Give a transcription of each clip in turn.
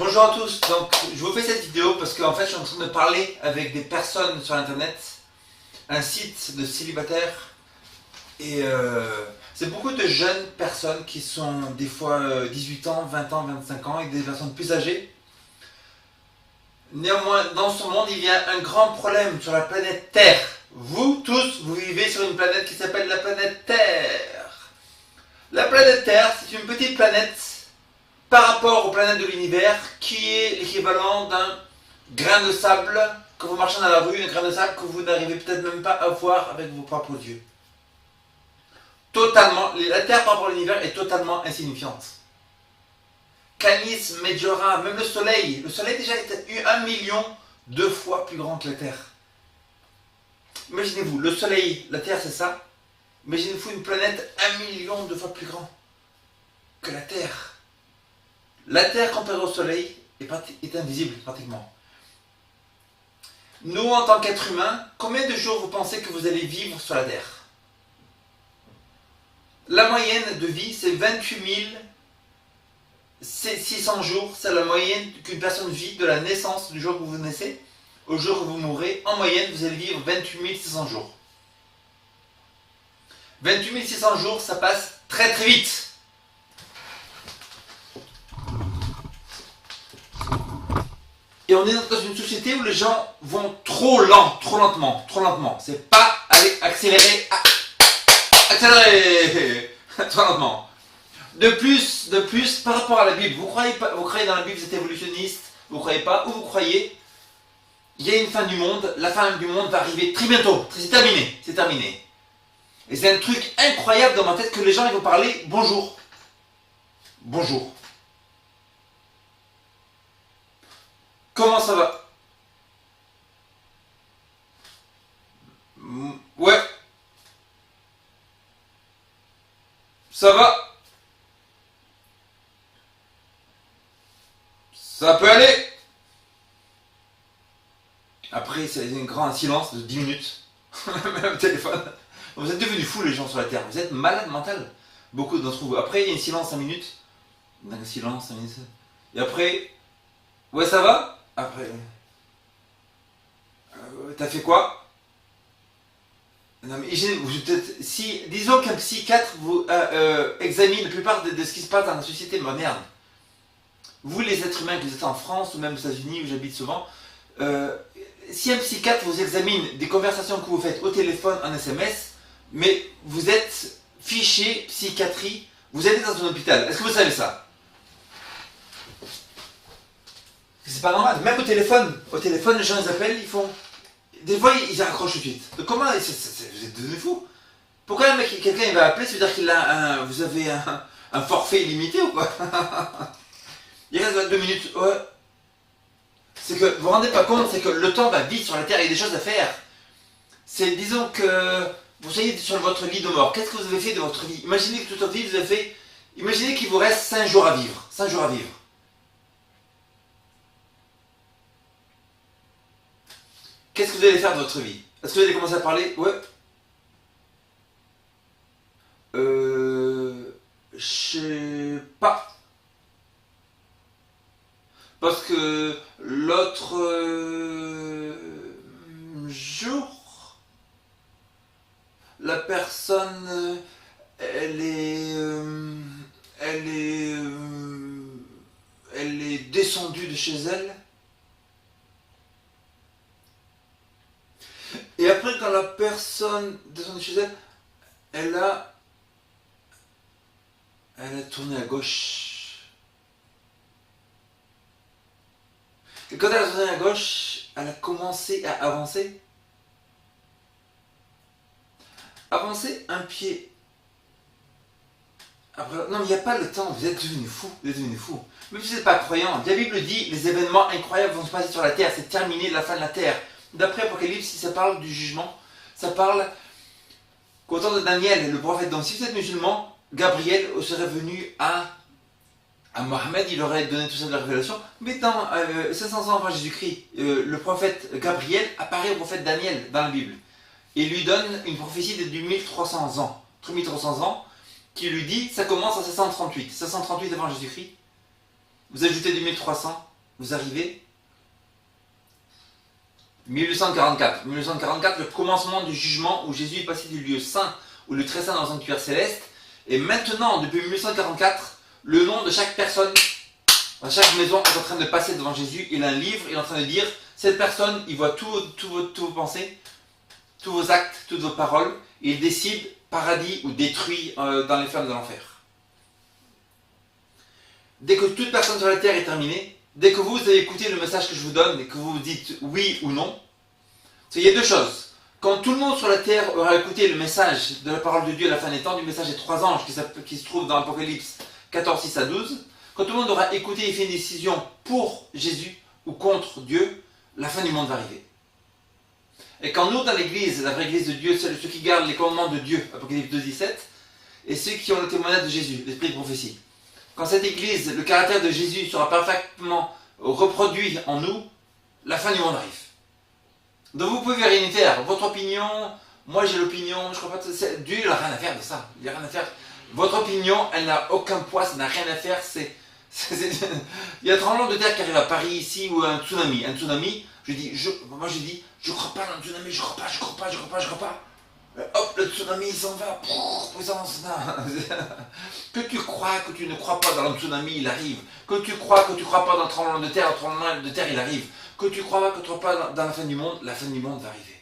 Bonjour à tous, donc je vous fais cette vidéo parce qu'en fait je suis en train de parler avec des personnes sur internet, un site de célibataires et c'est beaucoup de jeunes personnes qui sont des fois 18 ans, 20 ans, 25 ans et des personnes plus âgées. Néanmoins, dans ce monde il y a un grand problème sur la planète Terre. Vous tous, vous vivez sur une planète qui s'appelle la planète Terre. La planète Terre, c'est une petite planète par rapport aux planètes de l'univers qui est l'équivalent d'un grain de sable quand vous marchez dans la rue, un grain de sable que vous n'arrivez peut-être même pas à voir avec vos propres yeux. Totalement, la Terre par rapport à l'univers est totalement insignifiante. Canis Majora, même le Soleil déjà est 1 million de fois plus grand que la Terre. Imaginez-vous, le Soleil, la Terre c'est ça. Imaginez-vous une planète 1 million de fois plus grand que la Terre. La Terre comparée au Soleil est invisible pratiquement. Nous, en tant qu'êtres humains, combien de jours vous pensez que vous allez vivre sur la Terre? La moyenne de vie, c'est 28 600 jours. C'est la moyenne qu'une personne vit de la naissance du jour où vous naissez au jour où vous mourrez. En moyenne, vous allez vivre 28 600 jours. 28 600 jours, ça passe très très vite. Et on est dans une société où les gens vont trop lentement. C'est pas aller accélérer, trop lentement. De plus, par rapport à la Bible, vous croyez dans la Bible, vous êtes évolutionniste, vous croyez pas, ou vous croyez, il y a une fin du monde, la fin du monde va arriver très bientôt, c'est terminé. Et c'est un truc incroyable dans ma tête que les gens ils vont parler bonjour. Bonjour. Comment ça va? Ouais. Ça va? Ça peut aller? Après, c'est un grand silence de 10 minutes. Même téléphone. Vous êtes devenus fous les gens sur la Terre. Vous êtes malades mental. Beaucoup d'entre vous. Après, il y a un silence 5 minutes. Un silence 5 minutes. Et après, ouais, ça va? Après, t'as fait quoi? Non mais si, disons qu'un psychiatre vous examine la plupart de ce qui se passe dans la société moderne. Vous les êtres humains que vous êtes en France ou même aux États-Unis où j'habite souvent, si un psychiatre vous examine des conversations que vous faites au téléphone, en SMS, mais vous êtes fiché psychiatrie, vous êtes dans un hôpital. Est-ce que vous savez ça? C'est pas normal. Même au téléphone, les gens ils appellent, ils font. Des fois ils raccrochent tout de suite. Donc comment vous êtes devenus fous? Pourquoi un mec, quelqu'un il va appeler, ça veut dire qu'il a vous avez un forfait illimité ou quoi? Il reste 22 minutes. Ouais. C'est que vous vous rendez pas compte, c'est que le temps va vite sur la Terre, il y a des choses à faire. C'est disons que vous soyez sur votre lit de mort. Qu'est-ce que vous avez fait de votre vie? Imaginez que toute votre vie vous avez fait. Imaginez qu'il vous reste 5 jours à vivre. 5 jours à vivre. Qu'est-ce que vous allez faire de votre vie? Est-ce que vous allez commencer à parler? Ouais. Je sais pas. Parce que l'autre jour, la personne, elle est descendue de chez elle. Et après, quand la personne descend de chez elle, elle a tourné à gauche. Et quand elle a tourné à gauche, elle a commencé à avancer. Avancer un pied. Après, non, mais il n'y a pas le temps, vous êtes devenus fous. Même si vous n'êtes pas croyant, la Bible dit les événements incroyables vont se passer sur la terre, c'est terminé la fin de la terre. D'après Apocalypse, si ça parle du jugement, ça parle qu'au temps de Daniel, le prophète, donc si vous êtes musulman, Gabriel serait venu à Mohammed, il aurait donné tout ça de la révélation. Mais dans 500 ans avant Jésus-Christ, le prophète Gabriel apparaît au prophète Daniel dans la Bible. Et lui donne une prophétie de 1300 ans. 1300 ans, qui lui dit, ça commence en 538. 538 avant Jésus-Christ. Vous ajoutez 2300, vous arrivez 1844. 1844, le commencement du jugement où Jésus est passé du lieu saint ou le très saint dans un sanctuaire céleste. Et maintenant, depuis 1844, le nom de chaque personne, dans chaque maison, est en train de passer devant Jésus. Il a un livre, il est en train de dire, cette personne, il voit toutes vos pensées, tous vos actes, toutes vos paroles, et il décide paradis ou détruit dans les flammes de l'enfer. Dès que toute personne sur la terre est terminée, dès que vous avez écouté le message que je vous donne et que vous dites oui ou non, il y a deux choses. Quand tout le monde sur la terre aura écouté le message de la parole de Dieu à la fin des temps, du message des trois anges qui se trouve dans l'Apocalypse 14, 6 à 12, quand tout le monde aura écouté et fait une décision pour Jésus ou contre Dieu, la fin du monde va arriver. Et quand nous, dans l'église, la vraie église de Dieu, ceux qui gardent les commandements de Dieu, Apocalypse 2, 17, et ceux qui ont le témoignage de Jésus, l'esprit de prophétie, quand cette église, le caractère de Jésus sera parfaitement reproduit en nous, la fin du monde arrive. Donc vous pouvez rien y faire. Votre opinion, moi j'ai l'opinion, je crois pas que Dieu il n'a rien à faire de ça. Il n'a rien à faire. Votre opinion, elle n'a aucun poids, ça n'a rien à faire. Il y a un tremblement de terre qui arrive à Paris ici ou un tsunami. Un tsunami, moi je dis, je crois pas dans le tsunami, je crois pas. Hop, le tsunami il s'en va. Que tu crois, que tu ne crois pas dans le tsunami, il arrive. Que tu crois pas dans le tremblement de terre, il arrive. Que tu crois pas, que tu ne crois pas dans la fin du monde va arriver.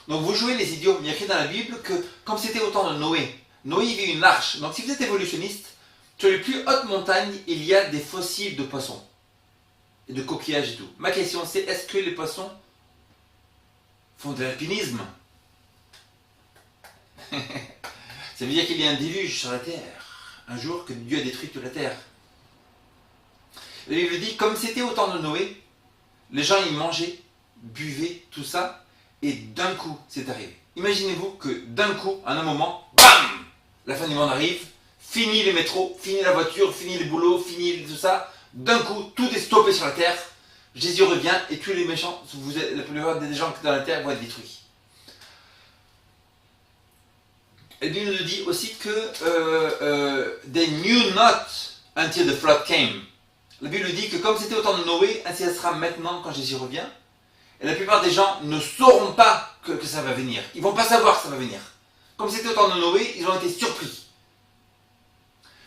Donc vous jouez les idiots. Il y a écrit dans la Bible que, comme c'était au temps de Noé, Noé il vit une arche. Donc si vous êtes évolutionniste, sur les plus hautes montagnes, il y a des fossiles de poissons. Et de coquillages et tout. Ma question c'est, est-ce que les poissons font de l'alpinisme? Ça veut dire qu'il y a un déluge sur la terre. Un jour que Dieu a détruit toute la terre. La Bible dit, comme c'était au temps de Noé, les gens ils mangeaient, buvaient, tout ça, et d'un coup, c'est arrivé. Imaginez-vous que d'un coup, à un moment, bam, la fin du monde arrive, fini les métros, fini la voiture, fini les boulots, fini tout ça. D'un coup, tout est stoppé sur la terre. Jésus revient et tous les méchants, la plupart des gens dans la terre vont être détruits. La Bible nous dit aussi que they knew not until the flood came. La Bible dit que comme c'était au temps de Noé, ainsi ça sera maintenant quand Jésus revient. Et la plupart des gens ne sauront pas que ça va venir. Ils ne vont pas savoir que ça va venir. Comme c'était au temps de Noé, ils ont été surpris.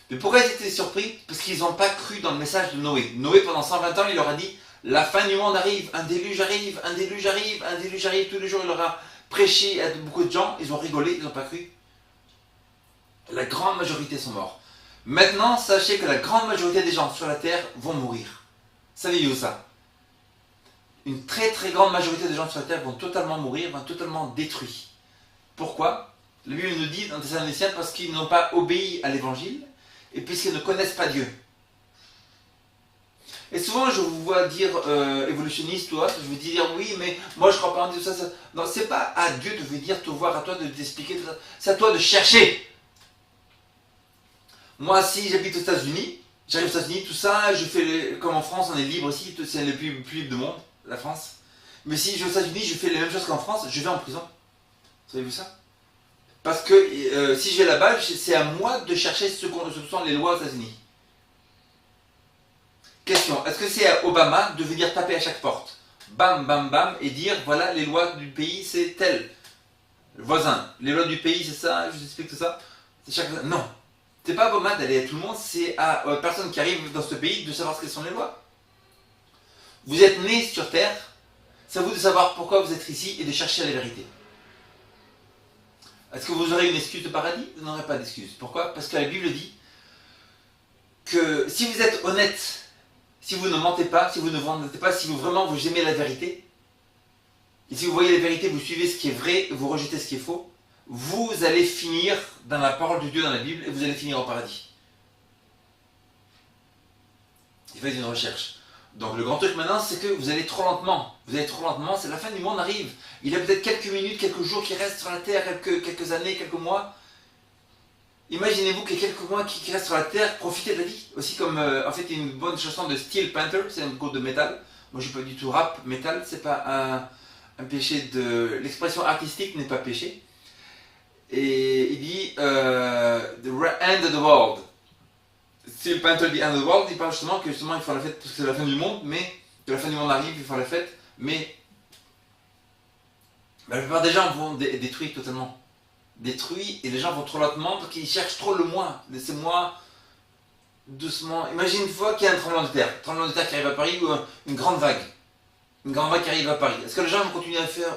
Mais pourquoi ils étaient surpris? Parce qu'ils n'ont pas cru dans le message de Noé. Noé, pendant 120 ans, il leur a dit, la fin du monde arrive, un déluge arrive, un déluge arrive, un déluge arrive. Tous les jours, il leur a prêché à beaucoup de gens. Ils ont rigolé, ils n'ont pas cru. La grande majorité sont morts. Maintenant, sachez que la grande majorité des gens sur la terre vont mourir. Savez-vous ça? Une très très grande majorité des gens sur la terre vont totalement mourir, vont totalement détruits. Pourquoi? La Bible nous dit dans Thessaloniciens parce qu'ils n'ont pas obéi à l'évangile et puisqu'ils ne connaissent pas Dieu. Et souvent je vous vois dire évolutionniste ou autre, je vous dis dire oui mais moi je crois pas en Dieu, ça. Non, c'est pas à Dieu de vous dire, te voir, à toi de t'expliquer tout ça. C'est à toi de chercher. Moi, si j'habite aux États-Unis, j'arrive aux États-Unis, tout ça, je fais comme en France, on est libre aussi, c'est le plus libre du monde, la France. Mais si je vais aux États-Unis, je fais les mêmes choses qu'en France, je vais en prison. Savez-vous ça? Parce que si je vais là-bas, c'est à moi de chercher ce que sont les lois aux États-Unis. Question, est-ce que c'est à Obama de venir taper à chaque porte? Bam, bam, bam, et dire, voilà, les lois du pays, c'est tel. Le voisin, les lois du pays, c'est ça, je vous explique tout ça. C'est chaque... Non. C'est pas à Obama d'aller à tout le monde, c'est à personne qui arrive dans ce pays de savoir ce que sont les lois. Vous êtes né sur Terre, c'est à vous de savoir pourquoi vous êtes ici et de chercher la vérité. Est-ce que vous aurez une excuse de paradis? Vous n'aurez pas d'excuse. Pourquoi? Parce que la Bible dit que si vous êtes honnête, si vous ne mentez pas, si vous ne mentez pas, si vous vraiment vous aimez la vérité, et si vous voyez la vérité, vous suivez ce qui est vrai, vous rejetez ce qui est faux, vous allez finir dans la parole de Dieu dans la Bible et vous allez finir au paradis. Faites une recherche. Donc le grand truc maintenant, c'est que vous allez trop lentement. Vous allez trop lentement, c'est la fin du monde arrive. Il y a peut-être quelques minutes, quelques jours qui restent sur la terre, quelques années, quelques mois. Imaginez-vous que quelques mois qui restent sur la terre, profitez de la vie. Aussi comme, en fait, une bonne chanson de Steel Panther, c'est un groupe de métal. Moi je ne suis pas du tout rap, métal, c'est pas un péché de... L'expression artistique n'est pas péché. Et il dit The end of the world. si le Painter the End of the World, il parle justement que justement ils font la fête parce que c'est la fin du monde, mais que la fin du monde arrive, ils font la fête, mais la plupart des gens vont détruire totalement. Détruits et les gens vont trop lentement parce qu'ils cherchent trop le moi. Laissez-moi doucement. Imagine une fois qu'il y a un tremblement de terre qui arrive à Paris ou une grande vague. Une grande vague qui arrive à Paris. Est-ce que les gens vont continuer à faire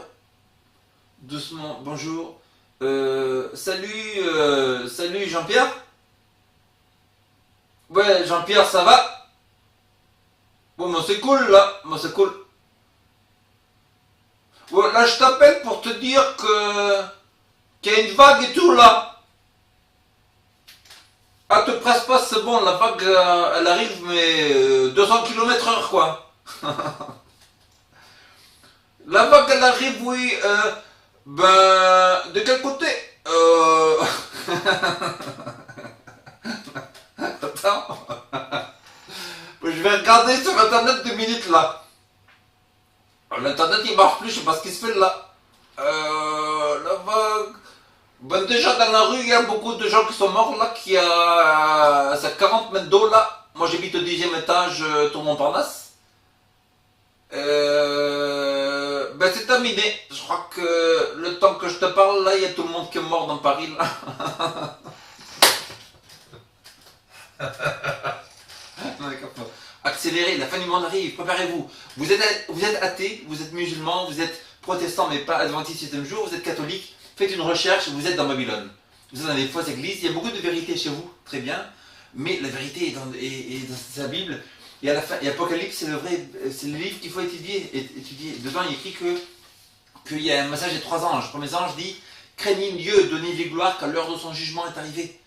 doucement bonjour, salut Jean-Pierre? Ouais, Jean-Pierre, ça va? Bon, moi c'est cool là, moi c'est cool. Ouais, là je t'appelle pour te dire que qu'il y a une vague et tout là. Ah, te presse pas, c'est bon, la vague elle arrive, mais 200 km/h quoi. La vague elle arrive, oui, ben, de quel côté? Attends, je vais regarder sur internet 2 minutes là. L'internet il marche plus, je sais pas ce qui se fait là. La vague. Ben déjà dans la rue il y a beaucoup de gens qui sont morts là, qui a c'est 40 mètres d'eau là. Moi j'habite au 10e étage, Tour Montparnasse. Ben c'est terminé. Je crois que le temps que je te parle là, il y a tout le monde qui est mort dans Paris là. Accélérez, la fin du monde arrive, préparez-vous. Vous êtes athée, vous êtes musulman, vous êtes protestant mais pas adventiste 7e jour, vous êtes catholique, faites une recherche, vous êtes dans Babylone. Vous êtes dans les fausses églises, il y a beaucoup de vérité chez vous, très bien, mais la vérité est dans sa Bible. Et à la fin, et Apocalypse, c'est le livre qu'il faut étudier. Dedans, il écrit qu'il y a un message des 3 anges. Le premier ange dit, craignez Dieu, donnez-lui gloire, car l'heure de son jugement est arrivée.